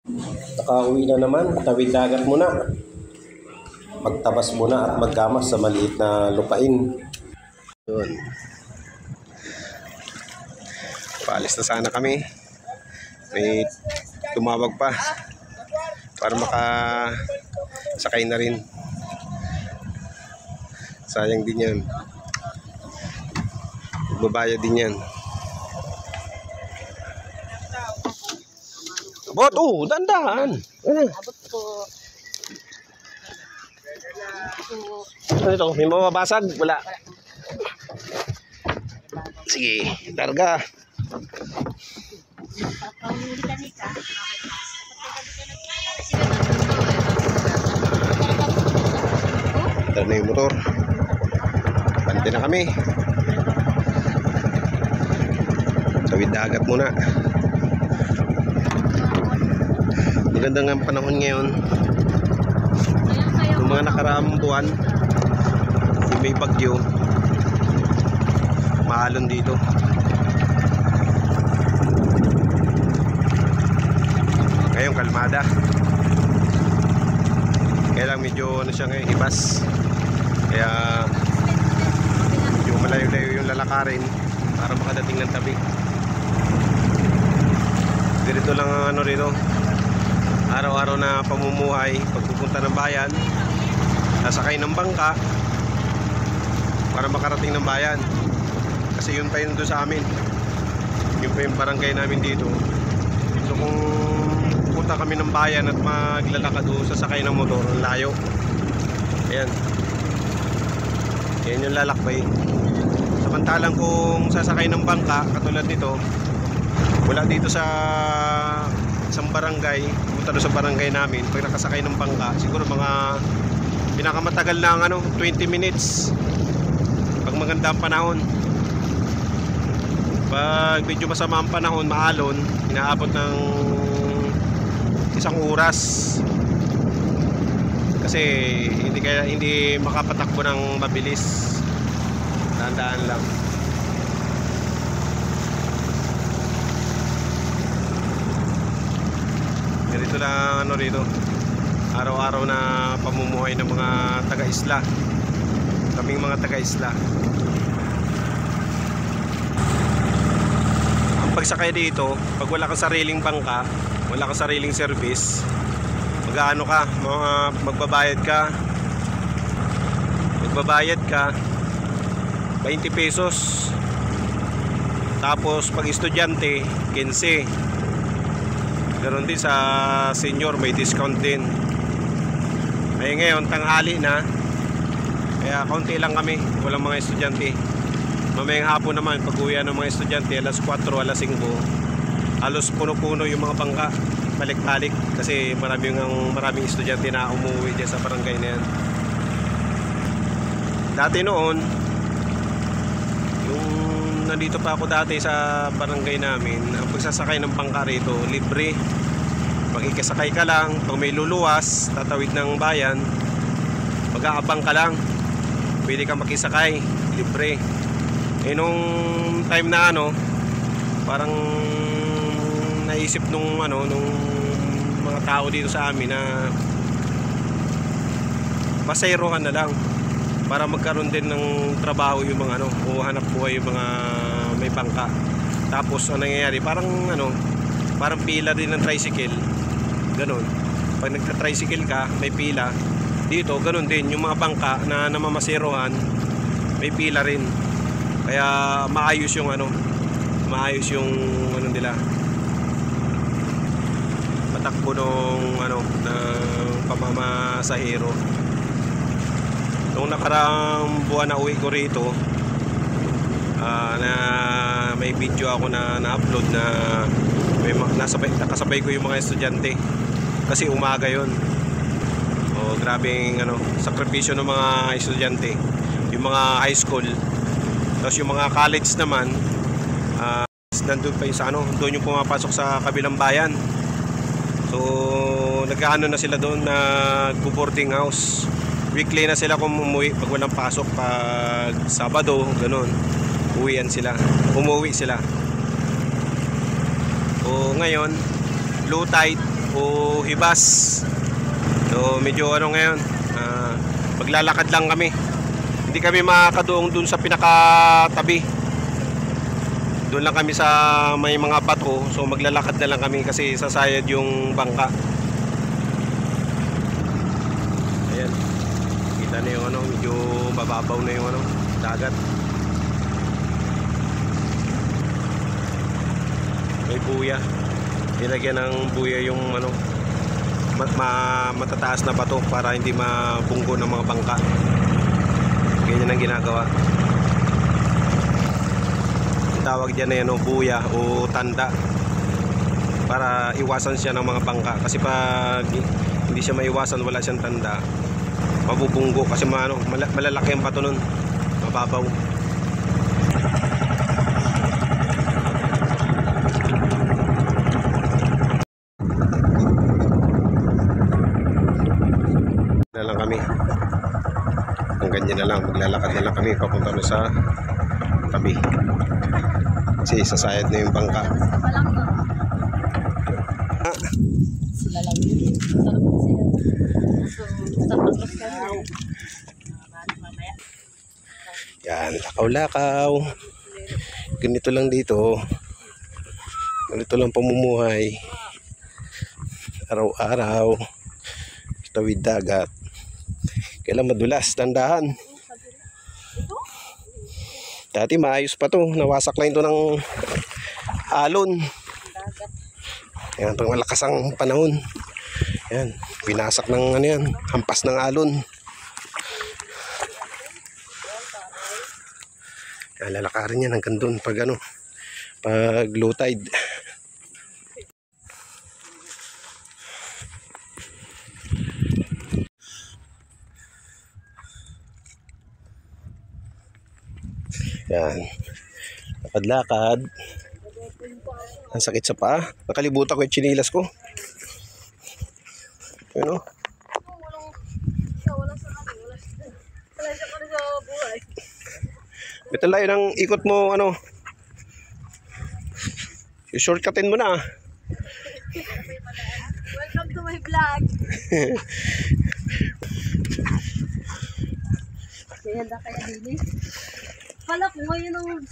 Nakauwi na naman, tawid dagat muna. Magtabas muna at maggamas sa maliit na lupain. Yun. Paalis na sana kami. May tumawag pa para makasakay na rin. Sayang din yan. Babayad din yan. Abot, dandahan. Abot po. Ano ito? May mababasag? Wala. Sige, targa. Ito na yung motor. Pante na kami. Tawid dagat muna. Maganda nga ang panahon ngayon. Yung mga nakaraang buwan, yung may bagyo, maalon dito. Ngayon kalmada. Kaya lang medyo ano siya ngayon, ibas. Kaya medyo malayo-layo yung lalakarin para makadating ng tabi. Dito lang ang ano rito, araw-araw na pamumuhay. Pagpupunta ng bayan, sasakay ng bangka para makarating ng bayan. Kasi yun pa yun doon sa amin. Yun pa yung barangay namin dito. So kung pupunta kami ng bayan at maglalakad doon, sasakay ng motor, ang layo. Ayan. Yan yung lalakbay. Samantalang kung sasakay ng bangka, katulad nito, wala dito sa isang barangay, pumunta doon sa barangay namin, pag nakasakay ng bangka, siguro mga pinakamatagal na 20 minutes pag maganda ang panahon. Pag medyo masama ang panahon, maalon, inaabot ng 1 oras kasi hindi makapatakbo ng mabilis. Dahan-dahan lang. Ganito lang rito, araw-araw na pamumuhay ng mga taga-isla. Kaming mga taga-isla. Ang pagsakay dito, pag wala kang sariling bangka, wala kang sariling service, magbabayad ka 20 pesos. Tapos pag estudyante, 15. Ganon din sa senior, may discount din. Ay ngayon tanghali na, kaya kaunti lang kami, walang mga estudyante. Mamayang hapon naman, pag uwi ng mga estudyante, alas 4, alas 5, halos puno-puno yung mga bangka, balik-balik. Kasi maraming estudyante na umuwi dyan sa barangay na yan. Dati noon, yung nandito pa ako dati sa barangay namin, ang pagsasakay ng bangka rito, libre. Magkikasakay ka lang, pag may luluwas, tatawid ng bayan, mag-aabang ka lang, pwede ka makisakay, libre. Nung time na parang naisip nung mga tao dito sa amin na pasayrohan na lang para magkaroon din ng trabaho yung mga o hanap buhay yung mga may bangka. Tapos ang nangyayari, parang pila din ng tricycle. Ganon. Pag nagka-tricycle ka, may pila. Dito, ganon din yung mga bangka na namamaserohan, may pila rin. Kaya maayos yung nila. Patakbo nung ng pamamasahero. Nung nakarang buwan na uwi ko rito, na may video ako na na-upload na nakasabay ko yung mga estudyante kasi umaga yon. Grabing sakripisyo ng mga estudyante, yung mga high school. Tapos yung mga college naman, nandun pa yung doon yung pumapasok sa kabilang bayan. So na sila doon, nagbo-boarding house. Weekly na sila kung umuwi pag walang pasok. Pag Sabado, ganun, umuwi sila. O ngayon, low tide, o hibas. So medyo ano ngayon, maglalakad lang kami. Hindi kami makakadoong dun sa pinakatabi. Doon lang kami sa may mga bato. So maglalakad na lang kami kasi sasayad yung bangka. Ayan. Kita na yung ano, medyo mababaw na yung ano, dagat. May buya. Nilagyan ng buya yung ano, matataas na bato para hindi mabunggo ng mga bangka. Ganyan ang ginagawa. Ang tawag dyan na yan, buya o tanda, para iwasan siya ng mga bangka. Kasi pag hindi siya maiwasan, wala siyang tanda, mabubunggo kasi malalaki ang bato nun, mababaw. Na lang kami, kung ganyan na lang, maglalakad na lang kami papunta na sa tabi kasi sasayad na yung bangka. Sila lang yun. Sarap kasi yan. Yan, lakaw-lakaw. Ganito lang dito. Ganito lang pamumuhay. Araw-araw. Tawid dagat. Kailan madulas, dandahan. Dati maayos pa to. Nawasak lang ito ng alon. Yan, pag malakas ang panahon. Yan, pinasak ng ano yan, hampas ng alon. Yan, lalakarin yan hanggang doon pag ano, pag low tide. Yan, lakad-lakad. Ang sakit sa paa. Nakalibutan ko yung chinilas ko. Ano? Betul lang ang ikot mo, ano? I-shortcutin mo na. Welcome to my vlog. Kaya na kaya dili. Pala ko ngayon ang